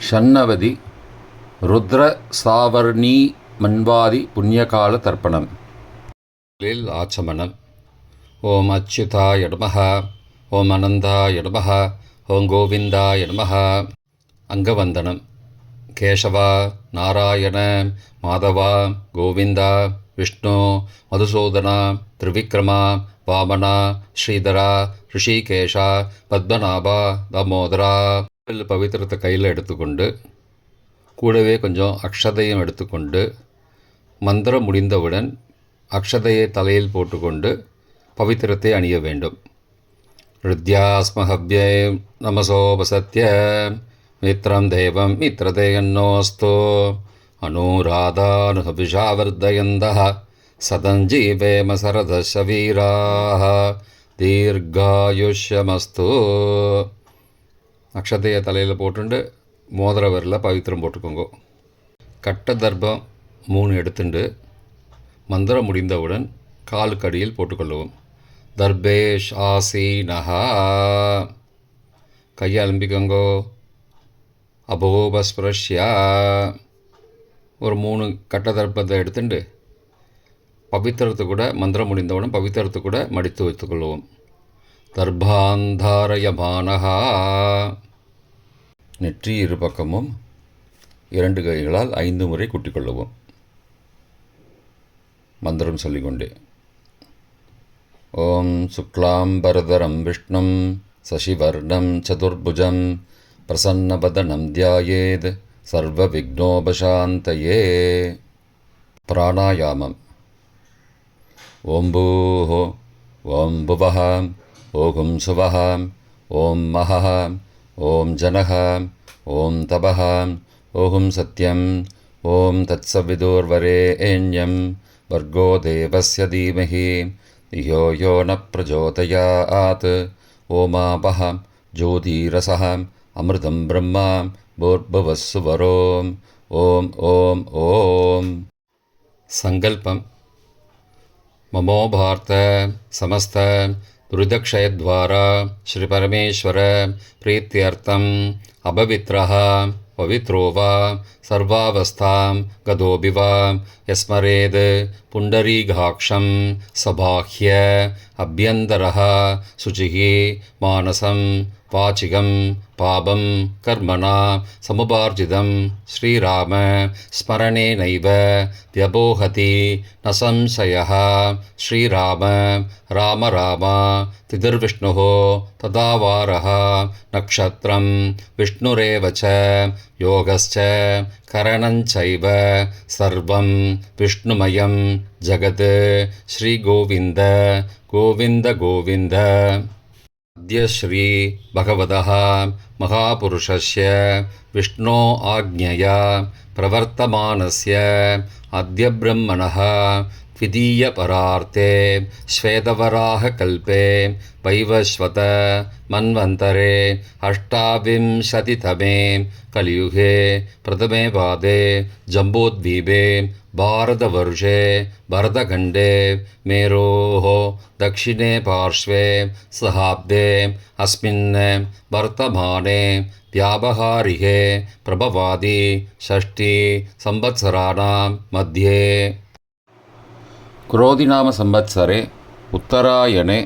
ஷண்ணவதி ருத்ர சாவர்ணீ மன்வாதி புண்ணியகால தர்ப்பணம். ஆச்சமனம். ஓம் அச்சுதாய நமஹ, ஓம் அனந்தாய நமஹ, ஓம் கோவிந்தாய நமஹ. அங்கவந்தனம். கேசவா, நாராயண, மாதவா, கோவிந்தா, விஷ்ணு, மதுசூதனா, திரிவிக்ரமா, வாமனா, ஸ்ரீதரா, ரிஷிகேஷா, பத்மநாபா, தாமோதரா. பவித்திரத்தை கையில் எடுத்துக்கொண்டு கூடவே கொஞ்சம் அக்ஷதையும் எடுத்துக்கொண்டு மந்திரம் முடிந்தவுடன் அக்ஷதையை தலையில் போட்டுக்கொண்டு பவித்திரத்தை அணிய வேண்டும். ருத்யாஸ்மஹவ்யே நமசோபசத்ய மித்ரம் தேவம் மித்ரதேயன்னோஸ்தோ அனுராதானுஹவிஷாவர்தயந்தः சதஞ்சீவேம சரதசவீராः தீர்காயுஷ்யமஸ்து. அக்ஷதையை தலையில் போட்டுண்டு மோதிர விரலில் பவித்திரம் போட்டுக்கோங்க. கட்ட தர்ப்பம் 3 எடுத்துண்டு மந்திரம் முடிந்தவுடன் காலுக்கடியில் போட்டுக்கொள்ளவும். தர்பேஷ் ஆசீனஹா. கையை அலம்பிக்கோங்கோ. அபோபஸ்பிரஷ்யா. ஒரு 3 கட்ட தர்ப்பத்தை எடுத்துட்டு பவித்திரத்தை கூட மந்திரம் முடிந்தவுடன் பவித்திரத்தை கூட மடித்து வைத்துக்கொள்வோம். தர்பாந்தாரயமானஹா. நெற்றி இரு பக்கமும் 2 கைகளால் 5 முறை குட்டிக்கொள்ளவும். மந்திரம் சொல்லிக்கொண்டே. ஓம் சுக்லாம்பரதரம் விஷ்ணும் சசிவர்ணம் சதுர்புஜம் பிரசன்னவதனம் தியாயேத் சர்வ விக்னோபசாந்தயே. பிராணாயாமம். ஓம் பூஹ, ஓம் புவஹ, ஓம் சுவஹ, ஓம் மஹஹ, ஓம் ஜனஹ, ஓம் தபஹ, ஓம் சத்யம், ஓம் தத்சவிதுர்வரேண்யம் வர்கோ தேவஸ்ய தீமஹி தியோ யோ ந பிரச்சோதயாத். ஓமாபஹ ஜோதிரசஹ அமிர்தம் பிரம்மா பூர்புவஸ்ஸுவரோம். ஓம் ஓம் ஓம். சங்கல்பம். மமோ பார்த்த சமஸ்த துரிதக்ஷயத்வாரா ஸ்ரீ பரமேஸ்வர பிரீத்தியர்த்தம் அபவித்ரஹ பவித்ரோ வா சர்வாவஸ்தாம் கதோபி வா யஸ்மரேத் புண்டரீகாக்ஷம் சபாஹ்ய அப்யந்தரஹ சுச்சிஹி மானசம் வாச்சிகம் பாபம் கர்மணா சமுபார்ஜிதம் ஸ்ரீராம ஸ்மரணேனைவ வ்யபோஹதி ந சம்சயः. ஸ்ரீராம ராம ராம திதிர்விஷ்ணுः ததாவாரः நக்ஷத்ரம் விஷ்ணுரேவ ச யோகஸ்ச கரணஞ்சைவ சர்வம் விஷ்ணுமயம் ஜகத். ஸ்ரீகோவிந்த கோவிந்த கோவிந்த. அத்ய ஸ்ரீ பகவதः மகாபுருஷஸ்ய விஷ்ணோ ஆக்ஞயா பிரவர்த்தமானஸ்ய அத்ய பிரம்மணः த்விதீய பரார்த்தே ஸ்வேதவராக கல்பே வைவஸ்வத மன்வந்தரே அஷ்டாவிம்சதிதமே கலியுகே பிரதமே பாதே ஜம்போத்வீபே பாரதவர்ஷே பரதகண்டே மேரோः दक्षिणे पार्श्वे सहाब्दे अस्मिन् वर्तमाने व्यावहारिके प्रभवादि षष्ठी संवत्सराणां मध्ये. क्रोधिनाम संवत्सरे उत्तरायणे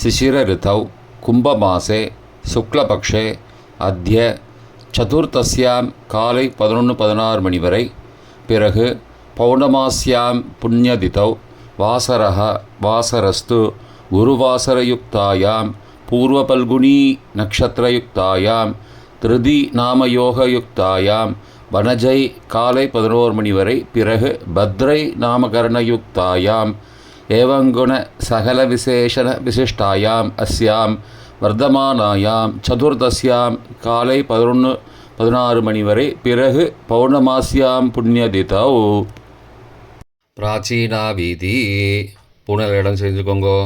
शिशिरऋतौ कुम्भमासे शुक्लपक्षे अद्य चतुर्थस्यां काले 11:16 मणि वரை பிறகு பௌர்ணமாஸ்யாம் புண்ணியதிதௌ வாசரः வாசரஸ்து குருவாசரயுக்தாயாம் பூர்வபல்குனி நக்ஷத்திரயுக்தாயாம் திருதி நாமயோகயுக்தாயாம் வனஜை காலை 11 மணி வரை பிறகு பத்ரை நாமகரணயுக்தாயாம் ஏவங்குண சகல விசேஷண விசிஷ்டாயாம் அஸ்யாம் வர்தமானாயாம் சதுர்தஸ்யாம் காலை 11:16 மணி வரை பிறகு பௌர்ணமாஸ்யாம் புண்ணியதிதௌ. பிராச்சீனா வீதி. பூனல் இடம் செஞ்சுக்கோங்கோ.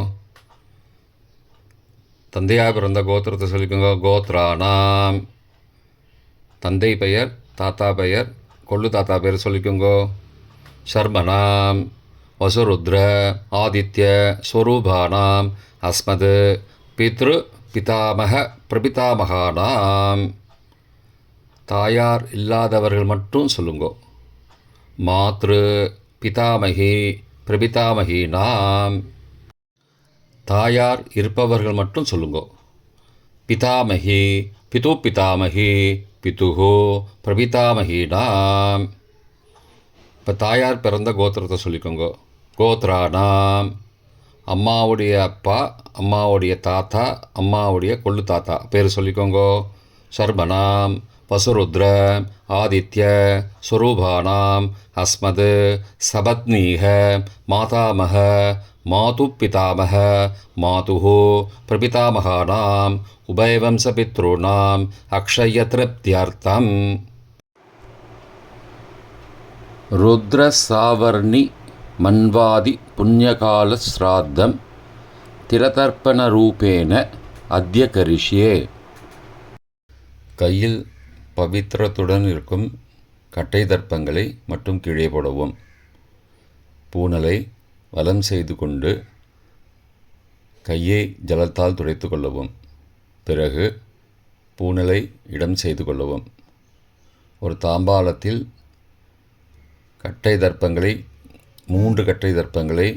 தந்தையாக பிறந்த கோத்திரத்தை சொல்லிக்கோங்க. கோத்ரானாம். தந்தை பெயர், தாத்தா பெயர், கொள்ளு தாத்தா பெயர் சொல்லிக்கோங்கோ. ஷர்மனாம் வசுருத்ர ஆதித்ய ஸ்வரூபானாம் அஸ்மத் பித்ரு பிதாமக பிரபிதாமகானாம். தாயார் இல்லாதவர்கள் மட்டும் சொல்லுங்கோ. மாத்ரு பிதாமகி பிரபிதாமகி நாம். தாயார் இருப்பவர்கள் மட்டும் சொல்லுங்கோ. பிதாமகி பிது பிதாமகி பிதுஹோ பிரபிதாமகி நாம். இப்போ தாயார் பிறந்த கோத்திரத்தை சொல்லிக்கோங்க. கோத்ரானாம். அம்மாவுடைய அப்பா, அம்மாவுடைய தாத்தா, அம்மாவுடைய கொள்ளு தாத்தா பேர் சொல்லிக்கோங்க. சர்மனாம் வசுருத்ர ஆதித்ய ஸ்வரூபானாம் அஸ்மத் சபத்னீக மாதாமக மாது பிதாமக மாதுஹோ பிரபிதாமகானாம் உபயவம்சபித்ருணாம் அக்ஷயத்ருப்தியர்த்தம். ருத்ரசாவர்ணி மன்வாதி புண்ணியகால ஸ்ராத்தம் திரதர்ப்பணரூபேன அத்ய கரிஷ்யே. கையில் பவித்திரத்துடன் இருக்கும் கட்டை தர்ப்பங்களை மட்டும் கீழே போடவும். பூனலை வலம் செய்து கொண்டு கையை ஜலத்தால் துடைத்து கொள்ளவும். பிறகு பூனலை இடம் செய்து கொள்ளவும். ஒரு தாம்பாளத்தில் கட்டை தர்ப்பங்களை 3 கட்டை தர்ப்பங்களை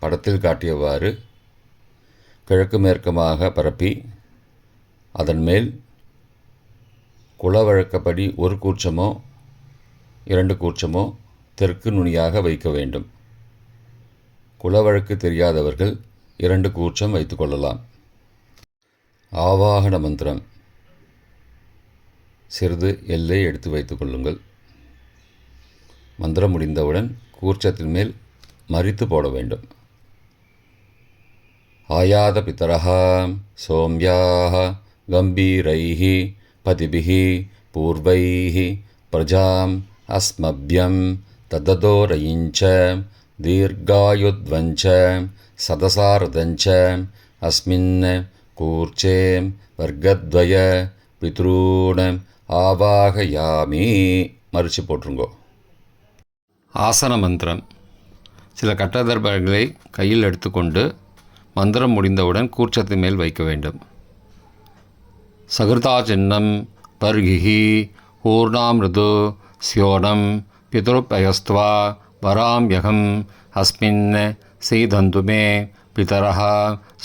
படத்தில் காட்டியவாறு கிழக்கு மேற்கமாக பரப்பி அதன் மேல் குலவழக்கப்படி 1 கூர்ச்சமோ 2 கூர்ச்சமோ தெற்கு நுனியாக வைக்க வேண்டும். குலவழக்கு தெரியாதவர்கள் 2 கூர்ச்சம் வைத்து கொள்ளலாம். ஆவாகன மந்திரம். சிறிது எல்லை எடுத்து வைத்து கொள்ளுங்கள். மந்திரம் முடிந்தவுடன் கூர்ச்சத்தின் மேல் மறித்து போட வேண்டும். ஆயாத பிதரஹ சோம்யாஹ கம்பீரைஹி பதிபிஹி பூர்வைஹி பிரஜாம் அஸ்மப்யம் தததோரயிஞ்ச தீர்காயுத்வஞ்ச சதசாரதஞ்ச அஸ்மின் கூர்ச்சே வர்க்கத்வய பித்ரூண ஆவாகயாமி. மறித்து போட்டுருங்கோ. ஆசன மந்திரம். சில கட்டதர்பங்களை கையில் எடுத்துக்கொண்டு மந்திரம் முடிந்தவுடன் கூர்ச்சத்தின் மேல் வைக்க வேண்டும். சகிருதா சின்னம் பர்கிஹி ஊர்ணாமிருது ஸ்யோனம் பிதுருப்பயஸ்துவா வராம்யகம் அஸ்மின் சீதந்துமே பிதரஹ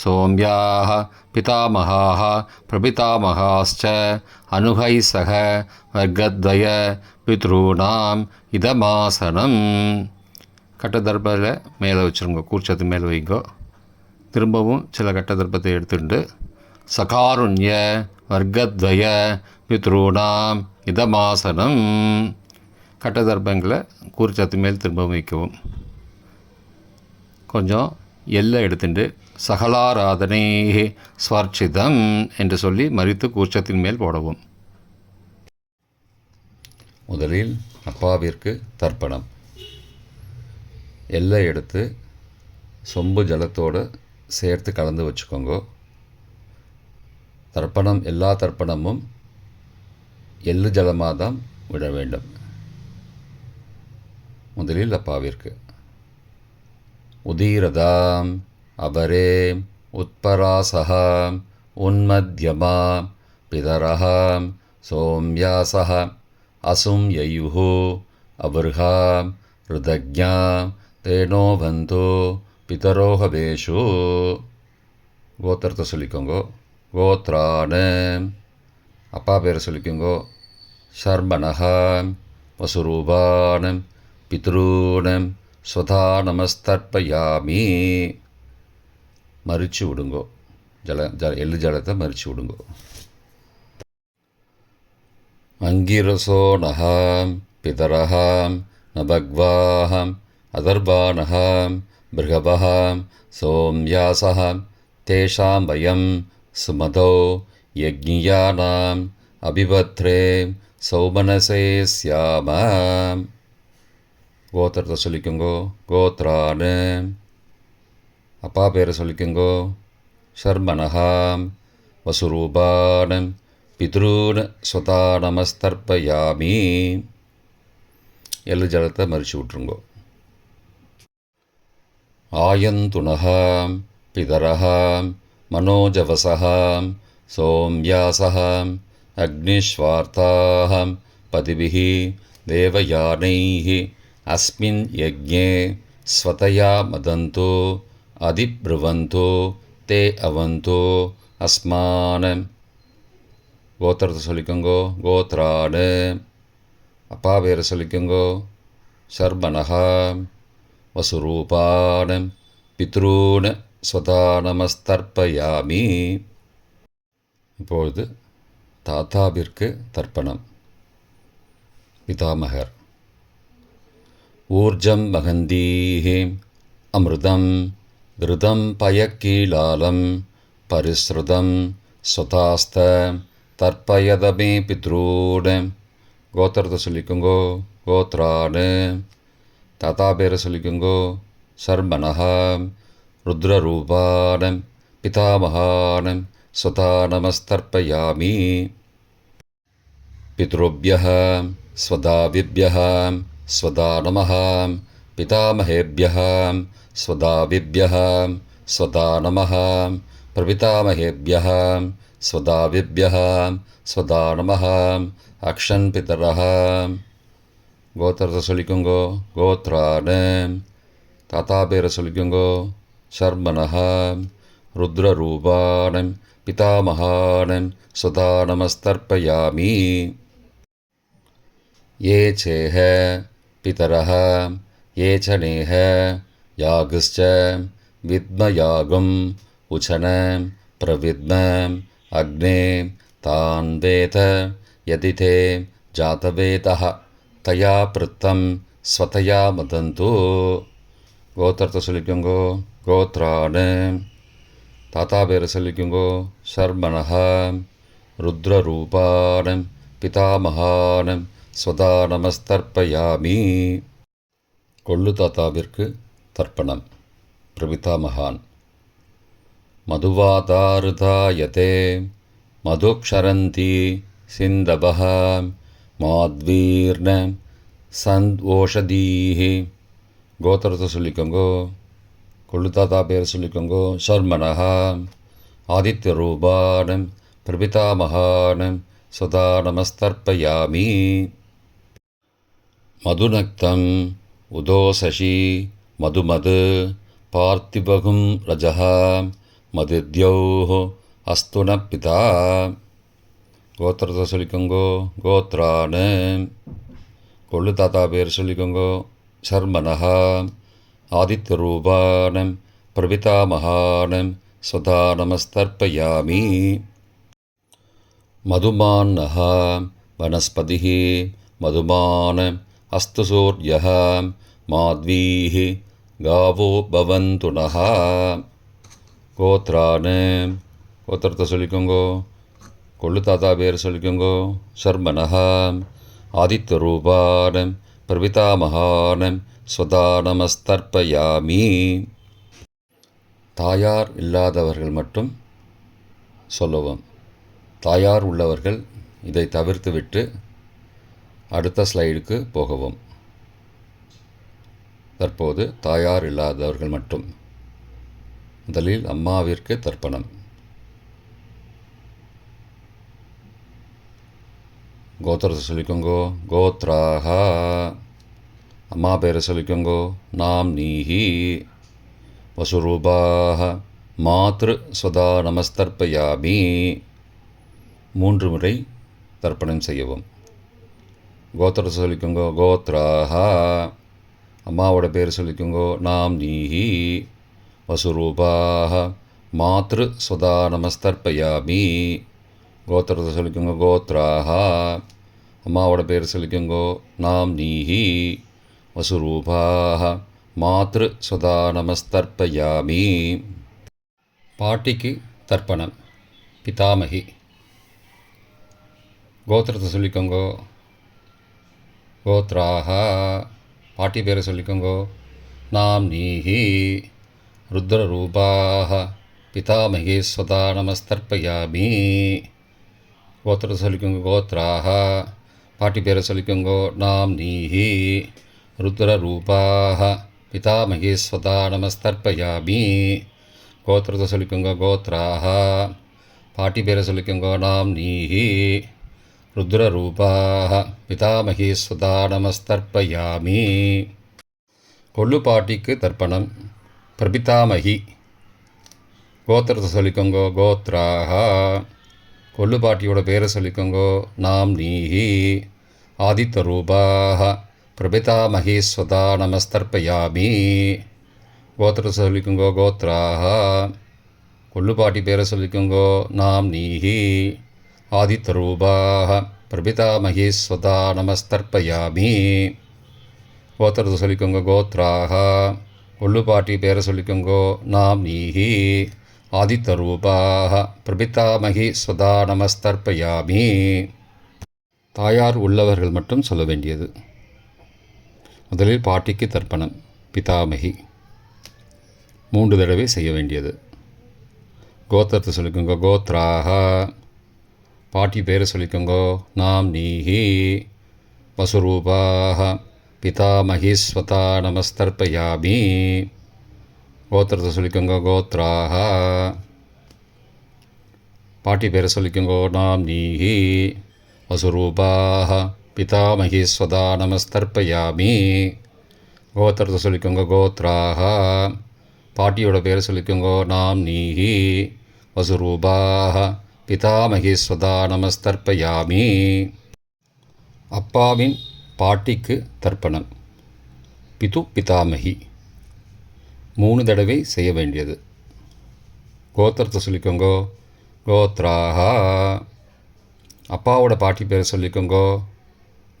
சோம்யாஹ பிதாமகாஹ பிரபிதாமகாஸ்ச அனுகை சக வர்க்கத்வய பித்ருணாம் இதமாசனம். கட்டதர்பத்தில் மேலே வச்சுருங்க. கூர்ச்சத்து மேலே வைங்கோ. திரும்பவும் சில கட்டதர்ப்பத்தை எடுத்துட்டு சகாருண்ய வர்க்கத்வய பித்ருணாம் இதமாசனம். கட்டதர்ப்பங்களை கூர்ச்சத்து மேல் திரும்பவும் வைக்கவும். கொஞ்சம் எல்லை எடுத்துட்டு சகலாராதனை ஸ்வர்ச்சிதம் என்று சொல்லி மறித்து கூர்ச்சத்தின் மேல் போடவும். முதலில் அப்பாவிற்கு தர்ப்பணம். எல்லை எடுத்து சொம்பு ஜலத்தோடு சேர்த்து கலந்து வச்சுக்கோங்க. தர்ப்பணம் எல்லா தர்ப்பணமும் எள்ளு ஜலமாக தான் விட வேண்டும். முதலில் அப்பாவிற்கு உதீரதாம் அபரே உத்பராசகாம் உன்மத்யமாம் பிதரஹாம் சோம்யாசஹ அசும் யயுஹோ அபர்ஹாம் ருதக்ஞாம் தேனோ பந்தோ பிதரோஹபேஷு. கோத்திரத்தை சொல்லிக்கோங்கோ. கோத்ரான. அப்பா பேரை சொல்லிக்கோங்கோ. சர்மணஹாம் வசுரூபானம் பித்ரூனம் ஸ்வதா நமஸ்தர்ப்பயாமி. மறித்து விடுங்கோ. எள்ளு ஜலத்தை மறித்து விடுங்கோ. அங்கிரசோனஹாம் பிதரஹாம் நபக்வாஹாம் அதர்பானஹாம் பிருகபஹாம் சோம்யாசஹாம் தேஷாம் வயம் சுமதோ யக்ஞியானாம் அபிபத்ரே சௌமனசே ஸ்யாமாம். கோத்திரத்தை சொல்லிக்கோங்கோ. கோத்ரானு. அப்பா பேரை சொல்லிக்கோங்கோ. ஷர்மனஹாம் வசுரூபானம் பித்ரூன் ஸ்வதா நமஸ்தர்ப்பயாமி. எள்ளு ஜலத்தை மறித்து விட்ருங்கோ. ஆயந்துனஹாம் பிதரஹாம் மனோஜவசஹாம் சோம்யாசஹாம் अग्निश्वार्ताः पतिभिः देवयानैः अस्मिन् यज्ञे स्वतया मदन्तो अधिब्रुवन्तो ते अवन्तो अस्मान्. கோத்திரத்தை சொல்லிக்கோங்கோ. கோத்ராடு. அப்பா பேரை சொல்லிக்கோங்கோ. சர்பனஹா. வசுரூபான் பித்ரூன் ஸ்வதா நமஸ்தர்ப்பயாமி. இப்பொழுது தாத்தாவிற்கு தர்ப்பணம். பிதாமகர். ஊர்ஜம் வகந்தீஹி அமிர்தம் கிருதம் பயக்கீலாலம் பரிஸ்ருதம் ஸ்வதாஸ்த தர்ப்பயதமே பித்ரூன். கோத்திரத்தை சொல்லிக்கோங்கோ. கோத்ராடு. தாத்தா பேரை சொல்லிக்கோங்கோ. சர்மனஹா. ருத்ரரூபான் பிதாமகான் ஸ்வதா நமஸ்தர்ப்பயாமி. பித்ருभ्यः स्वदाविभ्यः स्वदा नमः. पितामहेभ्यः स्वदाविभ्यः स्वदा नमः. प्रपितामहेभ्यः स्वदाविभ्यः स्वदा नमः. अक्षन् पितरः. கோத்திரத்தை சொல்லிக்கோங்கோ. கோத்ராடு. தாத்தா பேரை சொல்லிக்கோங்கோ. சர்மனஹா. ருத்ரரூபான் பிதாமகான் ஸ்வதா நமஸ்தர்ப்பயாமி. ये चेह पितरः ये च नेह यागश्च विद्मयागम् उचन प्रविद्म अग्ने तान् वेद यदि ते जातवेदः तया पृत्तं स्वतया मदन्तु. கோத்திரத்தை சொல்லிக்கோங்கோ. கோத்ராடு. தாத்தா பேரை சொல்லிக்கோங்கோ. சர்மனஹா. ருத்ரரூபான் பிதாமகான் ஸ்வதா நமஸ்தர்ப்பயாமி. கொள்ளு தாத்தாவிற்கு தர்ப்பணம். பிரபிதாமகான். மதுவாதாருதாயதே மதுக்ஷரந்தி சிந்தவஹ மாத்வீர்ண சந்த்வோஷதீஹி. கோத்திரத்தை சொல்லிக்கோங்கோ. கொள்ளு தாத்தா பேரை சொல்லிக்கோங்கோ. சர்மனஹா. ஆதித்யரூபான் பிரபிதாமகான் ஸ்வதா நமஸ்தர்ப்பயாமி. மதுநக்தம் உதோசசி மதுமது பார்த்திபகும் ரஜः மதித்யோः அஸ்துன பிதா. கோத்திரத்தை சொல்லிக்கோங்கோ. கோத்ரான். கொள்ளு தாத்தா பேர் சொல்லிக்கோங்கோ. சர்மனஹா. ஆதித்யரூபான் பிரபிதாமகான் ஸ்வதா நமஸ்தர்ப்பயாமி. மதுமான்னः वनस्पतिः मधुमान् अस्तु सूर्यः माध्वीः गावो भवन्तु नः. கோத்ரான். கோத்திரத்தை சொல்லிக்கோங்கோ. கொள்ளு தாத்தா பேர் சொல்லிக்கோங்கோ. சர்மனஹா. ஆதித்யரூபான் பிரபிதாமகான் ஸ்வதா நமஸ்தர்ப்பயாமி. தாயார் இல்லாதவர்கள் மட்டும் சொல்லவும். தாயார் உள்ளவர்கள் இதை தவிர்த்துவிட்டு அடுத்த ஸ்லைடுக்கு போகவும். தற்போது தாயார் இல்லாதவர்கள் மட்டும். முதலில் அம்மாவிற்கு தர்ப்பணம். கோத்திரத்தை சொல்லிக்கோங்கோ. கோத்ராஹா. அம்மா பேரை சொல்லிக்கோங்கோ. நாம் நீஹி. வசுரூபாஹ மாத்ரு ஸ்வதா நமஸ்தர்ப்பயாமி. 3 முறை தர்ப்பணம் செய்யவும். கோத்திரத்தை சொல்லிக்கோங்கோ. கோத்ராஹா. அம்மாவோட பேர் சொல்லிக்கோங்கோ. நாம் நீஹி. வசுரூபாஹ மாத்ரு ஸ்வதா நமஸ்தர்ப்பயாமி. கோத்திரத்தை சொல்லிக்கோங்கோ. கோத்ராஹா. அம்மாவோட பேர் சொல்லிக்கோங்கோ. நாம் நீஹி. வசுரூபாஹ மாத்ரு ஸ்வதா நமஸ்தர்ப்பயாமி. பாட்டிக்கு தர்ப்பணம். பிதாமகி. கோத்திரத்தை சொல்லிக்கோங்கோ. கோத்ராஹா. பாட்டி பேரை சொல்லிக்கோங்கோ. நாம் நீஹி. ருத்ரரூபாஹ பிதாமகி ஸ்வதா நமஸ்தர்ப்பயாமி. கோத்திரத்தை சொல்லிக்கோங்கோ. கோத்ராஹா. பாட்டி பேரை சொல்லிக்கோங்கோ. நாம் நீஹி. ருத்ரரூபாஹ பிதாமகி ஸ்வதா நமஸ்தர்ப்பயாமி. கோத்திரத்தை சொல்லிக்கோங்கோ. கோத்ராஹா. பாட்டி பேரை சொல்லிக்கோங்கோ. நாம் நீஹி. ருத்ரரூபாः பிதாமகீஸ்வதா நமஸ்தர்ப்பயாமி. கொள்ளுப்பாட்டிக்கு தர்ப்பணம். பிரபிதாமகி கோத்திரத்தை சொல்லிக்கோங்கோ. கோத்ராக கொள்ளுப்பாட்டியோட பேரை சொல்லிக்கோங்கோ. நாம் நீஹி. ஆதித்தரூபாக பிரபிதாமகீஸ்வதா நமஸ்தர்ப்பயாமி. கோத்திரத்தை சொல்லிக்கோங்கோ. கோத்ராக கொள்ளுப்பாட்டி பேரை சொல்லிக்கோங்கோ. நாம் நீஹி. ஆதித்தரூபாக பிரபிதாமகீஸ்வதா நமஸ்தர்ப்பயாமி. கோத்திரத்தை சொல்லிக்கோங்க. கோத்ராக கொள்ளுப்பாட்டி பேரை சொல்லிக்கோங்கோ. நாம் நீஹி. ஆதித்தரூபாக பிரபிதாமகீஸ்வதா நமஸ்தர்ப்பயாமி. தாயார் உள்ளவர்கள் மட்டும் சொல்ல வேண்டியது. முதலில் பாட்டிக்கு தர்ப்பணம். பிதாமகி 3 தடவை செய்ய வேண்டியது. கோத்திரத்தை சொல்லிக்கோங்க. கோத்ராக பாட்டி பேரை சொல்லிக்கோங்கோ. நாம் நீஹி. வசுரூபாக பிதாமகீஸ்வதா நமஸ்தர்ப்பயாமி. கோத்திரத்தை சொல்லிக்கோங்க. கோத்ராக பாட்டி பேரை சொல்லிக்கோங்கோ. நாம் நீஹி. வசுரூபாக பிதாமகீஸ்வதா நமஸ்தர்ப்பயாமி. கோத்திரத்தை சொல்லிக்கோங்க. கோத்ராக பாட்டியோட பேரை சொல்லிக்கோங்கோ. நாம் நீஹி. வசுரூபாக பிதாமகீஸ்வதா நமஸ்தர்ப்பயாமி. அப்பாவின் பாட்டிக்கு தர்ப்பணம். பிது பிதாமகி 3 தடவை செய்ய வேண்டியது. கோத்திரத்தை சொல்லிக்கோங்கோ. கோத்ராக அப்பாவோட பாட்டி பேரை சொல்லிக்கோங்கோ.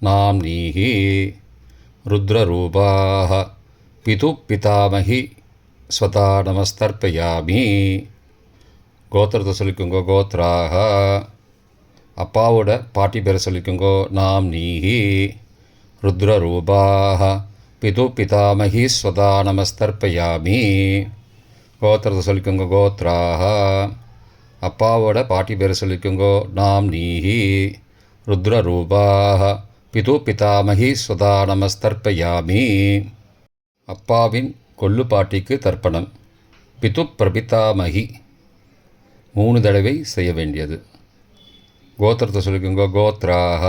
நாம் நீஹி. ருத்ரரூபாக பிது பிதாமகி ஸ்வதா நமஸ்தர்ப்பயாமி. கோத்திரத்தை சொல்லிக்கோங்கோ. கோத்ராக அப்பாவோட பாட்டி பேரை சொல்லிக்கோங்கோ. நாம் நீஹி. ருத்ரரூபாக பிது பிதாமகி ஸ்வதா நமஸ்தர்ப்பயாமி. கோத்திரத்தை சொல்லிக்கோங்க. கோத்ராக அப்பாவோட பாட்டி பேரை சொல்லிக்கோங்கோ. நாம் நீஹி. ருத்ரரூபாக பிது பிதாமகி ஸ்வதா நமஸ்தர்ப்பயாமி. அப்பாவின் கொள்ளுப்பாட்டிக்கு தர்ப்பணம். பிது பிரபிதாமகி 3 தடவை செய்ய வேண்டியது. கோத்திரத்தை சொல்லிக்கோங்கோ. கோத்ராக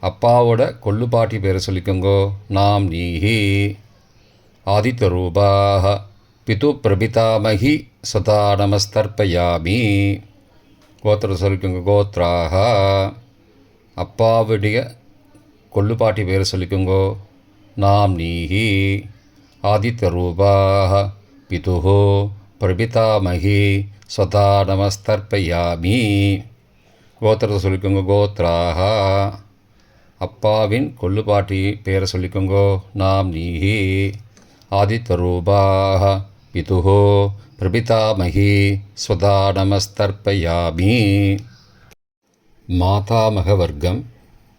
அப்பாவோட கொள்ளுப்பாட்டி பேரை சொல்லிக்கோங்கோ. நாம் நீஹி. ஆதித்தரூபாக பிது பிரபிதாமகி சதா நமஸ்தர்ப்பயாமி. கோத்திரத்தை சொல்லிக்கோங்க. கோத்ராக அப்பாவுடைய கொள்ளுப்பாட்டி பேரை சொல்லிக்கோங்கோ. நாம் நீஹி. ஆதித்தரூபாக பிதுஹோ பிரபிதாமகி ஸ்வதா நமஸ்தர்ப்பயாமி. கோத்திரத்தை சொல்லிக்கோங்க. கோத்ராக அப்பாவின் கொள்ளுப்பாட்டி பேரை சொல்லிக்கோங்கோ. நாம் நீஹி. ஆதித்தரூபாக பிதுஹோ பிரபிதாமகி ஸ்வதா நமஸ்தர்ப்பயாமி. மாதாமக வர்க்கம்.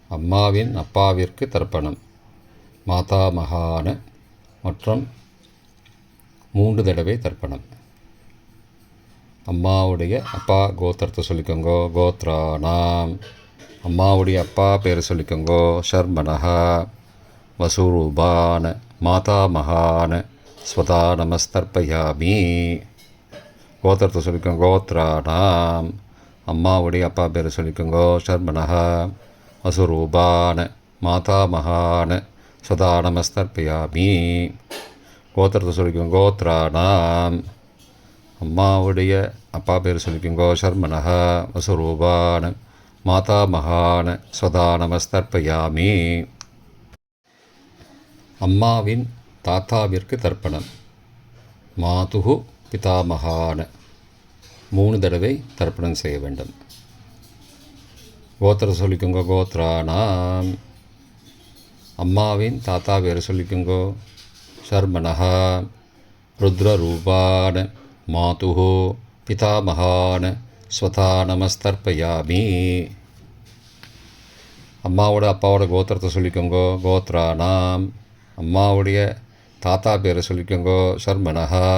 அம்மாவின் அப்பாவிற்கு தர்ப்பணம். மாதாமகான மற்றும் 3 தடவை தர்ப்பணம். அம்மாவுடைய அப்பா கோத்திரத்தை சொல்லிக்கோங்கோ. கோத்ரானாம் அம்மாவுடைய அப்பா பேரை சொல்லிக்கோங்கோ. ஷர்மனஹா வசுரூபான மாதாமகான ஸ்வதா நமஸ்தர்ப்பயாமி. கோத்திரத்தை சொல்லிக்கோங்க. கோத்ரானாம் அம்மாவுடைய அப்பா பேரை சொல்லிக்கோங்கோ. ஷர்மனஹா வசுரூபான மாதாமகான ஸ்வதா நமஸ்தர்ப்பயாமி. கோத்திரத்தை சொல்லிக்கோங்க. கோத்ரானாம் அம்மாவுடைய அப்பா பேர் சொல்லிக்கோங்கோ. ஷர்மனஹா வசுரூபான மாதாமகான ஸ்வதா நமஸ்தர்ப்பயாமி. அம்மாவின் தாத்தாவிற்கு தர்ப்பணம். மாதுஹு பிதாமகான 3 தடவை தர்ப்பணம் செய்ய வேண்டும். கோத்திரத்தை சொல்லிக்கோங்க. கோத்ரானாம் அம்மாவின் தாத்தா பேரை சொல்லிக்கோங்கோ. ஷர்மனஹா ருத்ரரூபான மாதுஹோ பிதாமகான ஸ்வதா நமஸ்தர்ப்பயாமி. அம்மாவோட அப்பாவோட கோத்திரத்தை சொல்லிக்கோங்கோ. கோத்ரானாம் அம்மாவுடைய தாத்தா பேரை சொல்லிக்கோங்கோ. ஷர்மனஹா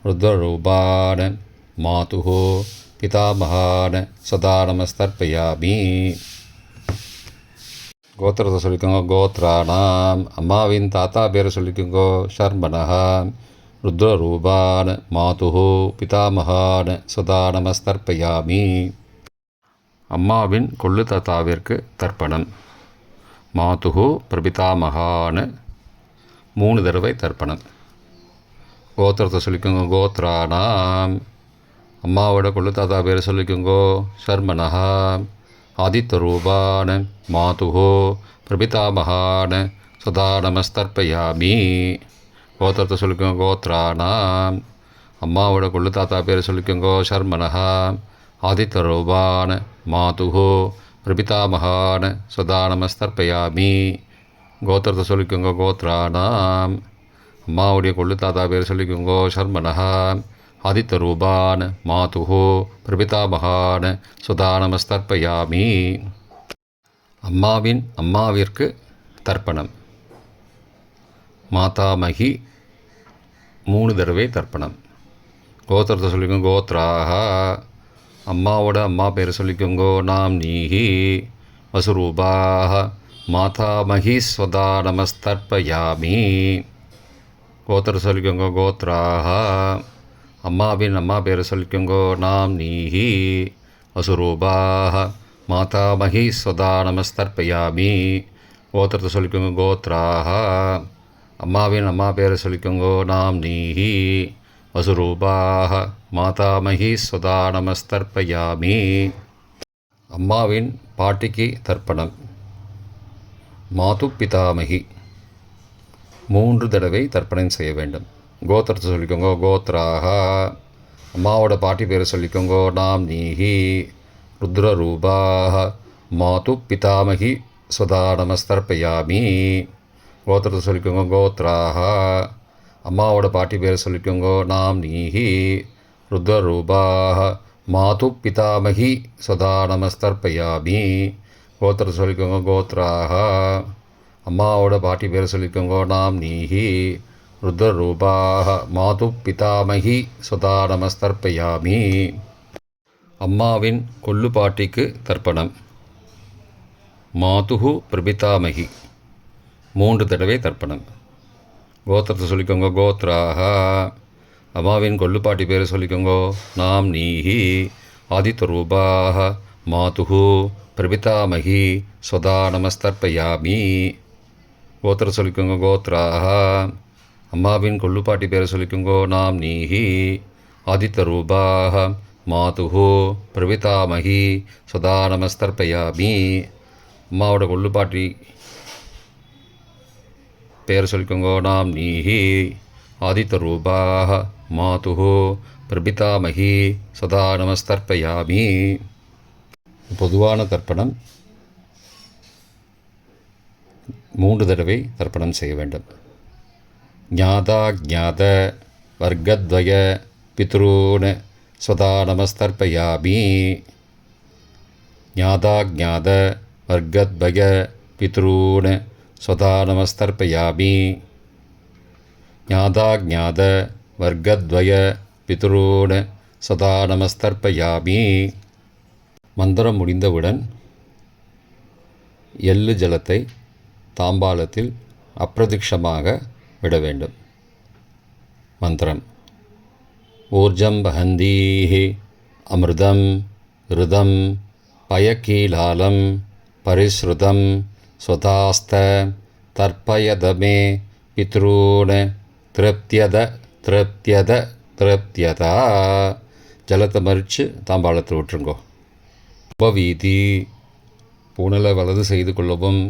ருத்ரரூபான மாதுஹோ பிதாமகான சதா நமஸ்தர்ப்பயாமி. கோத்திரத்தை சொல்லிக்கோங்க. கோத்ரானாம் அம்மாவின் தாத்தா பேரை சொல்லிக்கோங்கோ. ஷர்மனஹா ருத்ரரூபான மாதுஹோ பிதாமகான சதா நமஸ்தர்ப்பயாமி. அம்மாவின் கொள்ளு தாத்தாவிற்கு தர்ப்பணம். மாதுகு பிரபிதாமகான்னு 3 தடவை தர்ப்பணம். கோத்திரத்தை சொல்லிக்கோங்க. கோத்ரானாம். அம்மாவோட கொள்ளு தாத்தா பேர் சொல்லிக்கோங்கோ. சர்மனஹா. ஆதித்யரூபான் மாதுகு பிரபிதாமகான் சதா நமஸ்தர்ப்பயாமி. கோத்திரத்தை சொல்லிக்கோங்க. கோத்ரானாம். அம்மாவோட கொள்ளு தாத்தா பேர் சொல்லிக்கோங்கோ. சர்மனஹா. ஆதித்யரூபான் மாதுகு பிரபிதாமகான் சதா நமஸ்தர்ப்பயாமி. கோத்திரத்தை சொல்லிக்கோங்க. கோத்ரானாம். அம்மாவுடைய கொள்ளு தாத்தா பேர் சொல்லிக்கோங்கோ. சர்மனஹா. ஆதித்யரூபான் மாதுகு பிரபிதாமகான் சதா நமஸ்தர்ப்பயாமி. அம்மாவின் அம்மாவிற்கு தர்ப்பணம். மாதாமகி 3 தடவை தர்ப்பணம். கோத்திரத்தை சொல்லிக்கோங்க. கோத்ராஹா. அம்மாவோட அம்மா பேர் சொல்லிக்கோங்கோ. நாம் நீஹி வசுரூபாஹ மாதாமகி ஸ்வதா நமஸ்தர்ப்பயாமி. கோத்திரத்தை சொல்லிக்கோங்க. கோத்ராஹா. அம்மாவின் அம்மா பேர் சொல்லிக்கோங்கோ. நாம் நீஹி வசுரூபாஹ மாதாமகி ஸ்வதா நமஸ்தர்ப்பயாமி. கோத்திரத்தை சொல்லிக்கோங்க. கோத்ராஹா. அம்மாவின் அம்மா பேர் சொல்லிக்கோங்கோ. நாம் நீஹி வசுரூபாஹ மாதாமகி ஸ்வதா நமஸ்தர்ப்பயாமி. அம்மாவின் பாட்டிக்கு தர்ப்பணம். மாது பிதாமகி 3 தடவை தர்ப்பணம் செய்ய வேண்டும். கோத்திரத்தை சொல்லிக்கோங்க. கோத்ராஹா. அம்மாவோட பாட்டி பேர் சொல்லிக்கோங்கோ. நாம் நீஹி ருத்ரரூபாஹ மாது பிதாமகி ஸ்வதா நமஸ்தர்ப்பயாமி. கோத்திரத்தை சொல்லிக்கோங்க. கோத்ராஹா. அம்மாவோட பாட்டி பேர் சொல்லிக்கோங்கோ. நாம் நீஹி ருத்ரரூபாஹ மாது பிதாமகி ஸ்வதா நமஸ்தர்ப்பயாமி. கோத்திரத்தை சொல்லிக்கோங்க. கோத்ராஹா. அம்மாவோட பாட்டி பேர் சொல்லிக்கோங்கோ. நாம் நீஹி ருத்ரரூபாஹ மாது பிதாமகி ஸ்வதா நமஸ்தர்ப்பயாமி. அம்மாவின் கொள்ளு பாட்டிக்கு தர்ப்பணம். மாதுகு பிரபிதாமகி 3 தடவை தர்ப்பணம். கோத்திரத்தை சொல்லிக்கோங்க. கோத்ராஹா. அம்மாவின் கொள்ளுப்பாட்டி பேர் சொல்லிக்கோங்கோ. நாம் நீஹி ஆதித்யரூபாஹ மாதுகு பிரபிதாமகி ஸ்வதா நமஸ்தர்ப்பயாமி. கோத்திரத்தை சொல்லிக்கோங்க. கோத்ராஹா. அம்மாவின் கொள்ளுப்பாட்டி பேர் சொல்லிக்கோங்கோ. நாம் நீஹி ஆதித்யரூபாஹ மாதுகு பிரபிதாமகி ஸ்வதா நமஸ்தர்ப்பயாமி. அம்மாவோட கொள்ளுப்பாட்டி பேர் சொல்லிக்கோங்கோ. நாம் நீஹி ஆதித்யரூபாஹ மாதுகு பிரபிதாமகி சதா நமஸ்தர்ப்பயாமி. பொதுவான தர்ப்பணம் 3 தடவை தர்ப்பணம் செய்ய வேண்டும். ஞாதா ஞாத வர்க்கத்வய பித்ரூன் சதா நமஸ்தர்ப்பயாமி. ஞாதா ஞாத வர்க்கத்வய பித்ரூன் சதா நமஸ்தர்ப்பயாமி. ஞாதா ஞாத வர்க்கத்வய பித்ரூன் சதா நமஸ்தர்ப்பயாமி. மந்திரம் முடிந்தவுடன் எள்ளு ஜலத்தை தாம்பாலத்தில் அப்பிரதிக்ஷமாக விட வேண்டும். மந்திரம். ஊர்ஜம் வஹந்தீஹி அமிர்தம் ருதம் பயக்கீலாலம் பரிஸ்ருதம் ஸ்வதாஸ்த தர்ப்பயதமே பித்ரூன் திருப்தியத திருப்தியத திருப்தியதா. ஜலத்தை மறித்து தாம்பாளத்தில் விட்டுருங்கோ. உபவீதி. பூனலை வலது செய்து கொள்ளவும்.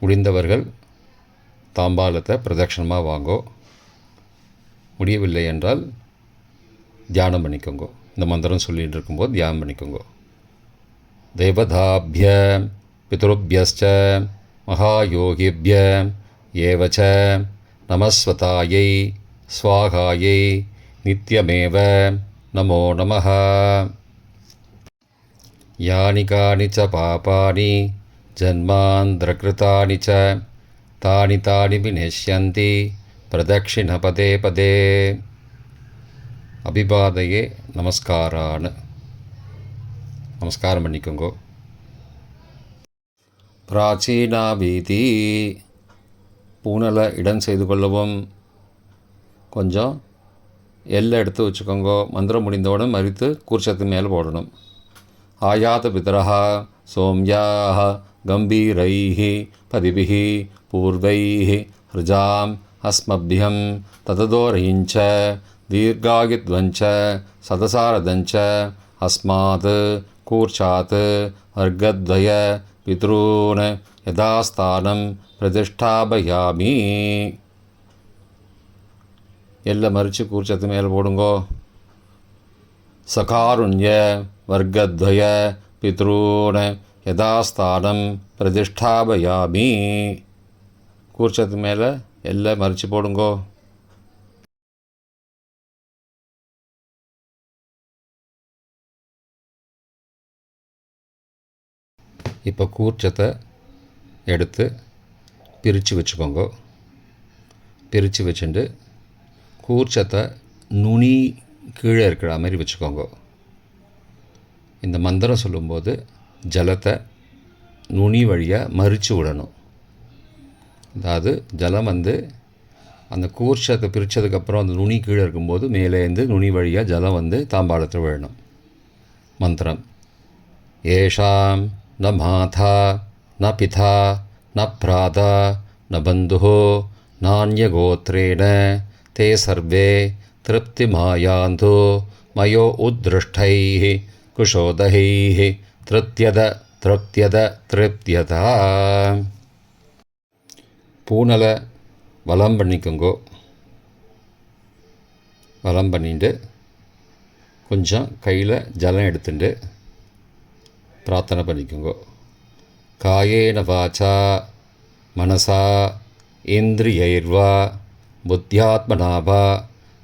முடிந்தவர்கள் தாம்பாலத்தை பிரதட்சணமாக வாங்கோ. முடியவில்லை என்றால் தியானம் பண்ணிக்கோங்கோ. இந்த மந்திரம் சொல்லிகிட்டு இருக்கும்போது தியானம் பண்ணிக்கோங்கோ. தேவதாபிய பித்ருபியஸ்ச மகாயோகிபிய ஏவச்ச நமஸ்வதாயை ஸ்வாகாயை நித்யமேவ நமோ நமः. யானி கானி ச பாபானி ஜன்மாந்திரகிருதானி ச தானி தானி விநஷ்யந்தி பிரதக்ஷிண பதே பதே. அபிபாதையே நமஸ்காரான்னு நமஸ்காரம் பண்ணிக்கோங்கோ. பிராச்சீனா வீதி. பூனலை இடம் செய்து கொள்ளவும். கொஞ்சம் எல்லை எடுத்து வச்சுக்கோங்கோ. மந்திரம் முடிந்தவுடன் மறித்து கூர்ச்சத்து மேலே போடணும். आयातपितरः सौम्याः गम्भीरैः पदिभिः पूर्वैः हृजाम् अस्मभ्यं ततदोरयिञ्च दीर्घायुध्वञ्च सदसारदञ्च अस्मात् कूर्चात् वर्गद्वय पितॄन् यथास्थानं प्रतिष्ठापयामि. எல்லை மறித்து கூர்ச்சத்து மேலே போடுங்கோ. சகாருண்ய வர்க்கத்வய பித்ரூன் யதாஸ்தானம் பிரதிஷ்டாபயாமி. கூர்ச்சத்து மேலே எல்லை மறித்து போடுங்கோ. இப்போ கூர்ச்சத்தை எடுத்து பிரித்து வச்சுக்கோங்க. பிரித்து வச்சுட்டு கூர்ச்சத்தை நுனி கீழே இருக்கிற மாதிரி வச்சுக்கோங்க. இந்த மந்திரம் சொல்லும்போது ஜலத்தை நுனி வழியாக மறித்து விடணும். அதாவது ஜலம் அந்த கூர்ச்சத்தை பிரித்ததுக்கப்புறம் அந்த நுனி கீழே இருக்கும்போது மேலேருந்து நுனி வழியாக ஜலம் தாம்பாளத்தில் விழணும். மந்திரம் ஏஷாம் ந மாதா ந பிதா ந பிராதா ந பந்துஹோ நான்யகோத்ரேண ते सर्वे तृप्तिमायान्तो मयो उद्दृष्टैः कुशोदहैः तृप्त्यता. பூனலை வலம் பண்ணிக்கோங்கோ. வலம் பண்ணிட்டு கொஞ்சம் கையில் ஜலம் எடுத்துட்டு பிரார்த்தனை பண்ணிக்கோங்கோ. காயேன வாச்சா மனசா இந்திரியைர்வா புத்தியாத்மனாவா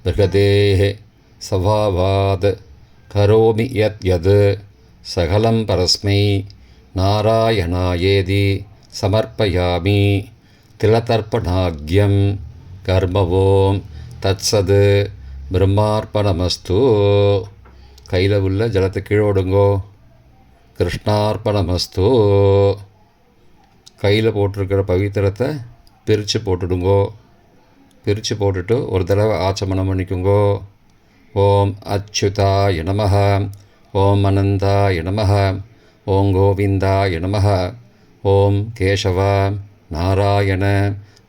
பிருகதேஹ சவாவாத் கரோமி யத் சகலம் பரஸ்மை நாராயணாயேதி சமர்ப்பயாமி. திலதர்ப்பணாக்யம் கர்மவோம் தத்சத் பிரம்மார்ப்பணமஸ்து. கையில் உள்ள ஜலத்தை கீழோடுங்கோ. கிருஷ்ணார்ப்பணமஸ்து. கையில் போட்டிருக்கிற பவித்திரத்தை பிரித்து போட்டுடுங்கோ. பிரித்து போட்டுட்டு ஒரு தடவை ஆச்சமனம் பண்ணிக்கோங்கோ. ஓம் அச்சுதாய நமஹ, ஓம் அனந்தாய நமஹ, ஓம் கோவிந்தாய நமஹ, ஓம் கேசவ நாராயண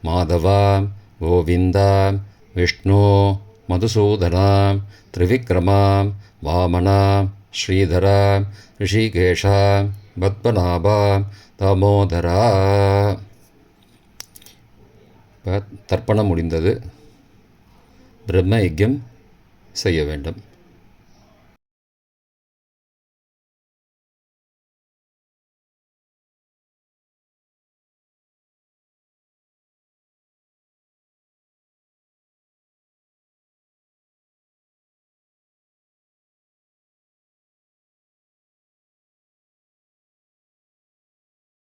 மாதவ கோவிந்த விஷ்ணு மதுசூதன திரிவிக்ரம வாமன ஸ்ரீதர ரிஷிகேஷ பத்மநாப தாமோதரா. தர்ப்பணம் முடிந்தது. பிரம்ம யஜ்யம் செய்ய வேண்டும்.